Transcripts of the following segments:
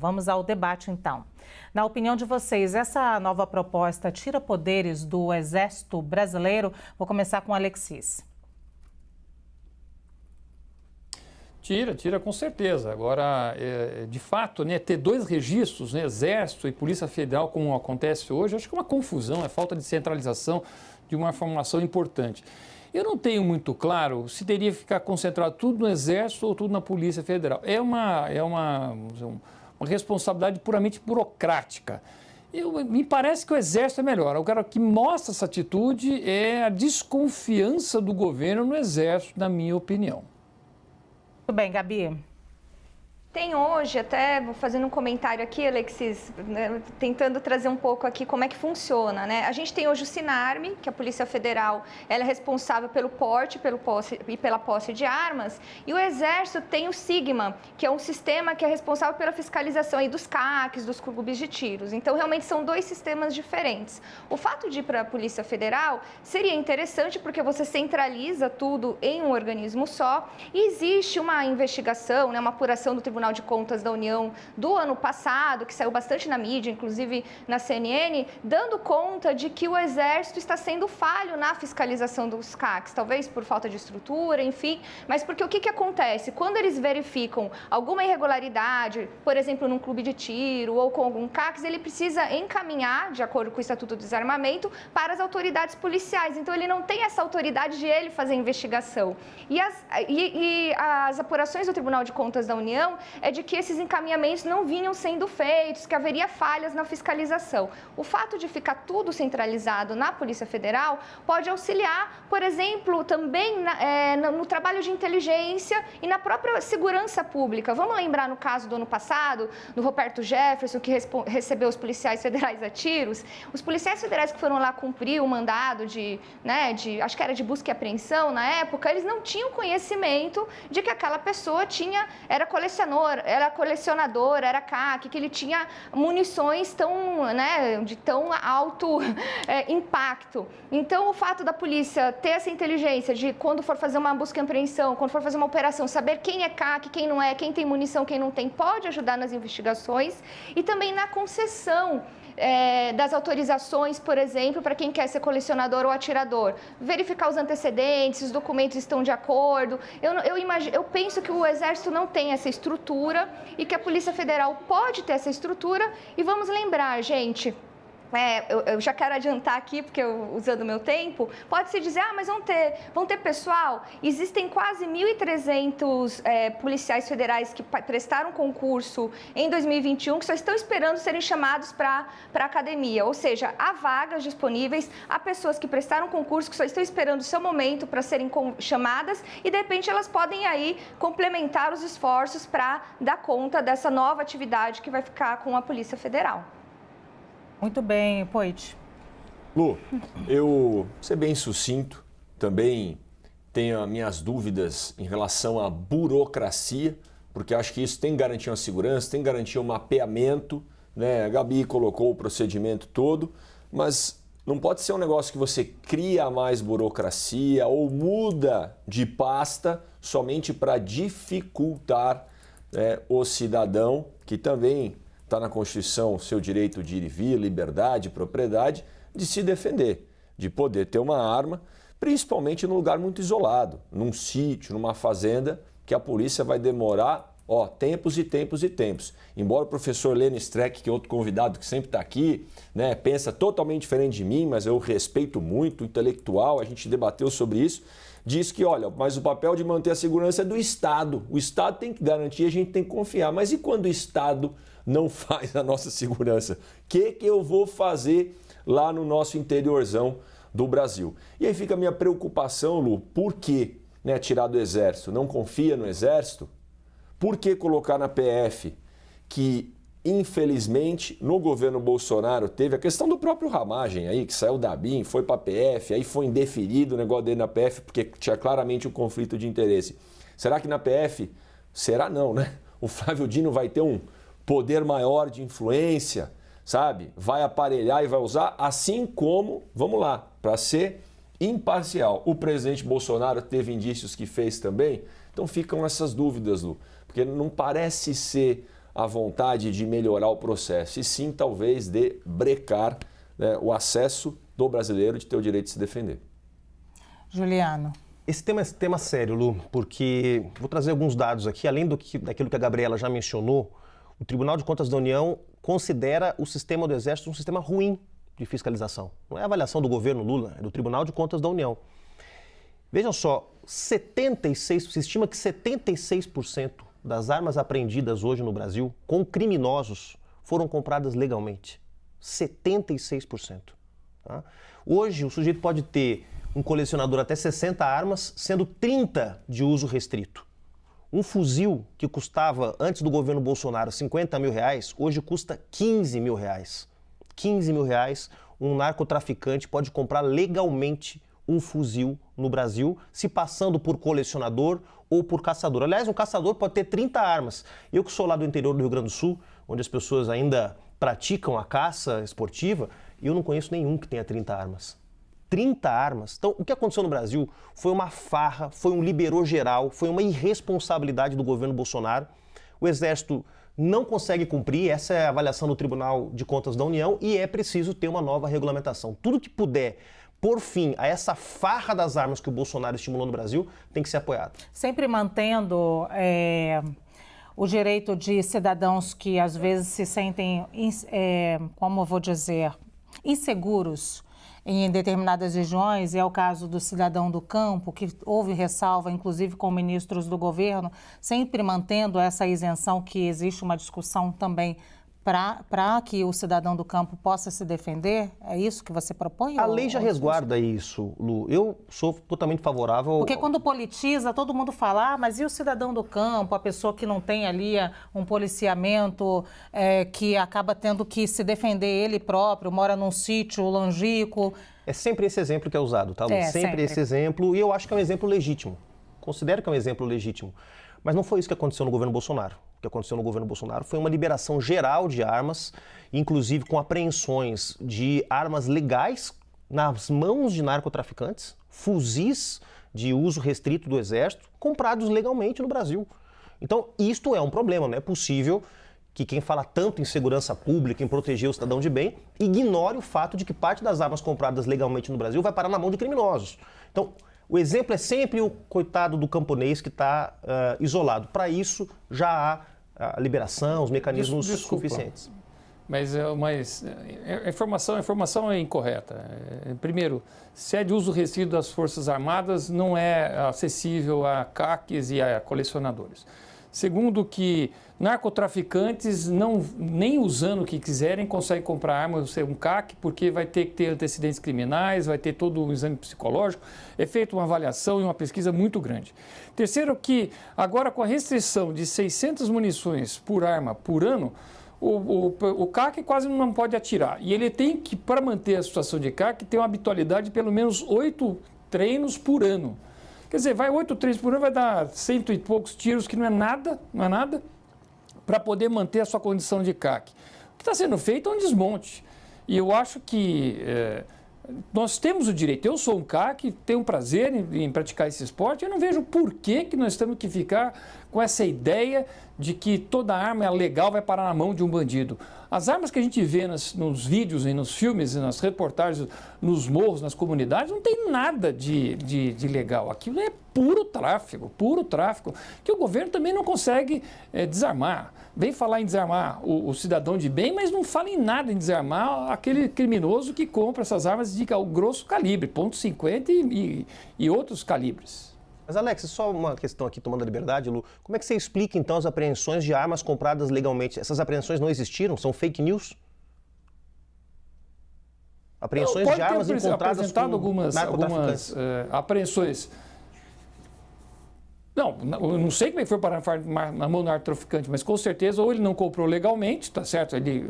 Vamos ao debate, então. Na opinião de vocês, essa nova proposta tira poderes do Exército Brasileiro? Vou começar com Alexis. Tira com certeza. Agora, de fato, né, ter dois registros, né, Exército e Polícia Federal, como acontece hoje, acho que é uma confusão, é falta de centralização de uma formulação importante. Eu não tenho muito claro se teria que ficar concentrado tudo no Exército ou tudo na Polícia Federal. É uma responsabilidade puramente burocrática. Me parece que o Exército é melhor. Agora, o que mostra essa atitude é a desconfiança do governo no Exército, na minha opinião. Tudo bem, Gabi. Tem hoje, até vou fazendo um comentário aqui, Alexis, né, tentando trazer um pouco aqui como é que funciona, né? A gente tem hoje o Sinarme, que a Polícia Federal ela é responsável pelo porte e pela posse de armas, e o Exército tem o Sigma, que é um sistema que é responsável pela fiscalização aí dos CACs, dos clubes de tiros. Então, realmente são dois sistemas diferentes. O fato de ir para a Polícia Federal seria interessante porque você centraliza tudo em um organismo só e existe uma investigação, né, uma apuração do Tribunal de Contas da União do ano passado, que saiu bastante na mídia, inclusive na CNN, dando conta de que o Exército está sendo falho na fiscalização dos CACs, talvez por falta de estrutura, enfim, mas porque o que acontece? Quando eles verificam alguma irregularidade, por exemplo, num clube de tiro ou com algum CACs, ele precisa encaminhar, de acordo com o Estatuto do Desarmamento, para as autoridades policiais. Então, ele não tem essa autoridade de ele fazer a investigação. E as apurações do Tribunal de Contas da União é de que esses encaminhamentos não vinham sendo feitos, que haveria falhas na fiscalização. O fato de ficar tudo centralizado na Polícia Federal pode auxiliar, por exemplo, também no trabalho de inteligência e na própria segurança pública. Vamos lembrar no caso do ano passado, do Roberto Jefferson, que recebeu os policiais federais a tiros. Os policiais federais que foram lá cumprir o mandado acho que era de busca e apreensão na época, eles não tinham conhecimento de que aquela pessoa era colecionador, era CAC, que ele tinha munições de tão alto impacto. Então, o fato da polícia ter essa inteligência de, quando for fazer uma busca e apreensão, quando for fazer uma operação, saber quem é CAC, quem não é, quem tem munição, quem não tem, pode ajudar nas investigações e também na concessão das autorizações, por exemplo, para quem quer ser colecionador ou atirador. Verificar os antecedentes, os documentos estão de acordo. Eu penso que o Exército não tem essa estrutura e que a Polícia Federal pode ter essa estrutura. E vamos lembrar, gente... eu já quero adiantar aqui, porque usando o meu tempo, pode-se dizer, mas vão ter pessoal. Existem quase 1.300 policiais federais que prestaram concurso em 2021, que só estão esperando serem chamados para a academia. Ou seja, há vagas disponíveis, há pessoas que prestaram concurso, que só estão esperando o seu momento para serem chamadas e, de repente, elas podem aí complementar os esforços para dar conta dessa nova atividade que vai ficar com a Polícia Federal. Muito bem, Poit. Lu, eu vou ser bem sucinto, também tenho as minhas dúvidas em relação à burocracia, porque acho que isso tem que garantir uma segurança, tem que garantir um mapeamento, né? A Gabi colocou o procedimento todo, mas não pode ser um negócio que você cria mais burocracia ou muda de pasta somente para dificultar o cidadão, que também... está na Constituição o seu direito de ir e vir, liberdade, propriedade, de se defender, de poder ter uma arma, principalmente num lugar muito isolado, num sítio, numa fazenda, que a polícia vai demorar tempos e tempos e tempos. Embora o professor Lênin Streck, que é outro convidado que sempre está aqui, né, pensa totalmente diferente de mim, mas eu respeito muito, intelectual, a gente debateu sobre isso, diz que, mas o papel de manter a segurança é do Estado. O Estado tem que garantir, a gente tem que confiar. Mas e quando o Estado não faz a nossa segurança? O que eu vou fazer lá no nosso interiorzão do Brasil? E aí fica a minha preocupação, Lu, por que tirar do Exército? Não confia no Exército? Por que colocar na PF, que infelizmente no governo Bolsonaro teve a questão do próprio Ramagem aí, que saiu da BIM, foi para a PF, aí foi indeferido o negócio dele na PF, porque tinha claramente um conflito de interesse. Será que na PF, será não, né? O Flávio Dino vai ter um poder maior de influência, sabe? Vai aparelhar e vai usar, assim como, vamos lá, para ser imparcial. O presidente Bolsonaro teve indícios que fez também, então ficam essas dúvidas, Lu, porque não parece ser a vontade de melhorar o processo, e sim talvez de brecar, né, o acesso do brasileiro de ter o direito de se defender. Juliano. Esse tema é tema sério, Lu, porque vou trazer alguns dados aqui, além daquilo que a Gabriela já mencionou. O Tribunal de Contas da União considera o sistema do Exército um sistema ruim de fiscalização. Não é a avaliação do governo Lula, é do Tribunal de Contas da União. Vejam só, se estima que 76% das armas apreendidas hoje no Brasil com criminosos foram compradas legalmente. 76%. Tá? Hoje o sujeito pode ter um colecionador até 60 armas, sendo 30 de uso restrito. Um fuzil que custava, antes do governo Bolsonaro, 50 mil reais, hoje custa 15 mil reais. 15 mil reais, um narcotraficante pode comprar legalmente um fuzil no Brasil, se passando por colecionador ou por caçador. Aliás, um caçador pode ter 30 armas. Eu que sou lá do interior do Rio Grande do Sul, onde as pessoas ainda praticam a caça esportiva, eu não conheço nenhum que tenha 30 armas. 30 armas. Então, o que aconteceu no Brasil foi uma farra, foi um liberou geral, foi uma irresponsabilidade do governo Bolsonaro. O Exército não consegue cumprir, essa é a avaliação do Tribunal de Contas da União, e é preciso ter uma nova regulamentação. Tudo que puder pôr fim a essa farra das armas que o Bolsonaro estimulou no Brasil tem que ser apoiado. Sempre mantendo o direito de cidadãos que às vezes se sentem, como eu vou dizer, inseguros em determinadas regiões, e é o caso do cidadão do campo, que houve ressalva, inclusive com ministros do governo, sempre mantendo essa isenção, que existe uma discussão também para que o cidadão do campo possa se defender? É isso que você propõe? A lei já resguarda isso, Lu. Eu sou totalmente favorável... Porque quando politiza, todo mundo fala, mas e o cidadão do campo, a pessoa que não tem ali um policiamento, que acaba tendo que se defender ele próprio, mora num sítio longínquo? É sempre esse exemplo que é usado, tá, Lu? Sempre esse exemplo, e eu acho que é um exemplo legítimo. Considero que é um exemplo legítimo. Mas não foi isso que aconteceu no governo Bolsonaro. O que aconteceu no governo Bolsonaro foi uma liberação geral de armas, inclusive com apreensões de armas legais nas mãos de narcotraficantes, fuzis de uso restrito do Exército, comprados legalmente no Brasil. Então, isto é um problema. Não é possível que quem fala tanto em segurança pública, em proteger o cidadão de bem, ignore o fato de que parte das armas compradas legalmente no Brasil vai parar na mão de criminosos. Então, o exemplo é sempre o coitado do camponês que está isolado. Para isso, já há a liberação, os mecanismos suficientes. Mas a informação é incorreta. Primeiro, se é de uso restrito das Forças Armadas, não é acessível a CACs e a colecionadores. Segundo, que narcotraficantes, nem usando o que quiserem, conseguem comprar arma, ser um CAC, porque vai ter que ter antecedentes criminais, vai ter todo um exame psicológico, é feita uma avaliação e uma pesquisa muito grande. Terceiro, que agora com a restrição de 600 munições por arma por ano, o CAC quase não pode atirar. E ele tem que, para manter a situação de CAC, ter uma habitualidade de pelo menos 8 treinos por ano. Quer dizer, vai 8 treinos por ano, vai dar 100 e poucos tiros, que não é nada, para poder manter a sua condição de CAC. O que está sendo feito é um desmonte. E eu acho que nós temos o direito. Eu sou um CAC, tenho um prazer em praticar esse esporte. Eu não vejo por que nós temos que ficar com essa ideia de que toda arma legal vai parar na mão de um bandido. As armas que a gente vê nos vídeos e nos filmes, e nas reportagens, nos morros, nas comunidades, não tem nada de legal. Aquilo é puro tráfico, que o governo também não consegue desarmar. Vem falar em desarmar o cidadão de bem, mas não fala em nada em desarmar aquele criminoso que compra essas armas de grosso calibre, .50 e outros calibres. Mas, Alex, só uma questão aqui, tomando a liberdade, Lu. Como é que você explica, então, as apreensões de armas compradas legalmente? Essas apreensões não existiram? São fake news? Apreensões de armas encontradas com algumas apreensões. Não, eu não sei como é que foi parar na mão do narcotraficante, mas com certeza ou ele não comprou legalmente, tá certo? Ele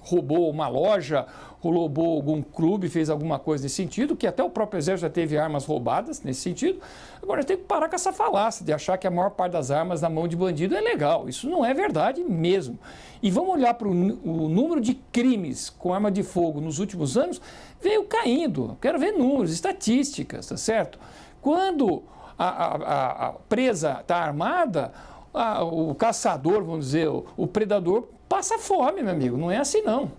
roubou uma loja, roubou algum clube, fez alguma coisa nesse sentido, que até o próprio Exército já teve armas roubadas nesse sentido. Agora tem que parar com essa falácia de achar que a maior parte das armas na mão de bandido é legal. Isso não é verdade mesmo. E vamos olhar para o número de crimes com arma de fogo nos últimos anos, veio caindo. Quero ver números, estatísticas, tá certo? Quando a presa está armada, o caçador, vamos dizer, o predador passa fome, meu amigo. Não é assim, não.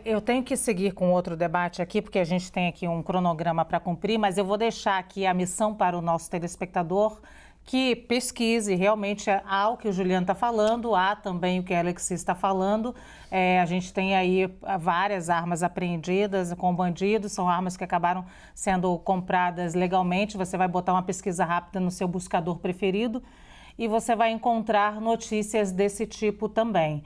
Eu tenho que seguir com outro debate aqui, porque a gente tem aqui um cronograma para cumprir, mas eu vou deixar aqui a missão para o nosso telespectador que pesquise realmente há o que o Juliano está falando, há também o que a Alexis está falando. A gente tem aí várias armas apreendidas com bandidos, são armas que acabaram sendo compradas legalmente. Você vai botar uma pesquisa rápida no seu buscador preferido e você vai encontrar notícias desse tipo também.